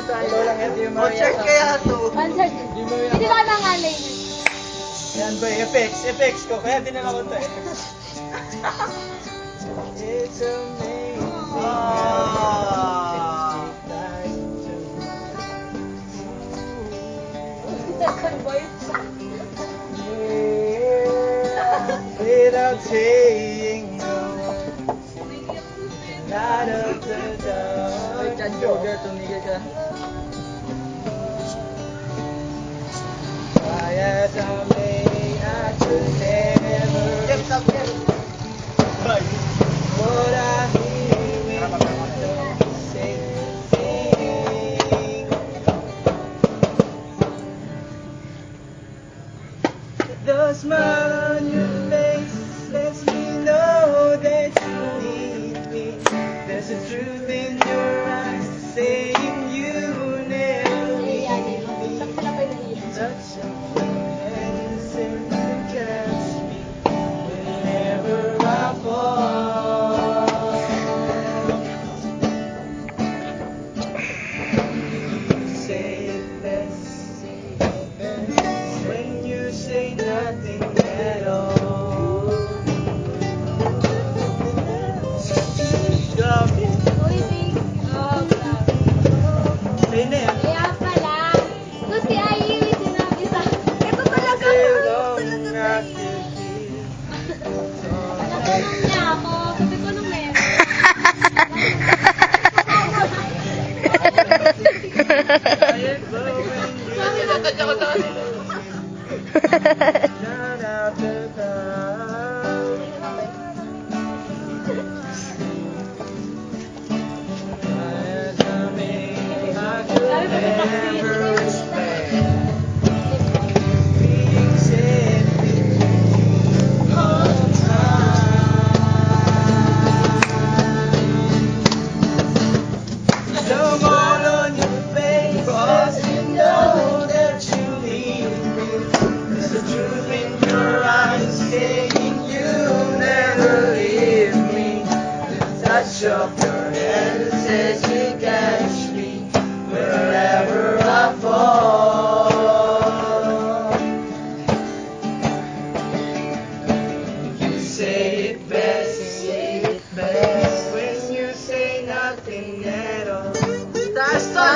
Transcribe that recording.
Ikaw lang yan, di mo Concert kaya to. Concert. Di mo Hindi ba nangalay na? Yan ba, effects ko, kaya dinala ko to eh. It's amazing. Second boy. Without saying no, light up the dark. Chan Joker, tumigil ka. Why as I may, I could never what I hear when you don't say anything. The smile on your face lets me know that you need me. There's a truth in your eyes saying you never leave me. Touch of your hands and catch me whenever I fall. You say it best when you say nothing at all. Stop it. Uy, big. Oh, grabe. Say na yan. Kaya pala. Tapos si Ai, sinabi sa... Ito talaga. Say long after Natanong niya ako. Sabi ko nung meron. Sabi na, tadya ko doon. Not after that. As I may, I could never expect being said all the time. No more on your face, 'cause you know that you need me. There's the truth in your eyes saying you never leave me. The touch of your hand says you catch me wherever I fall. You say it best when you say nothing at all. Taas to,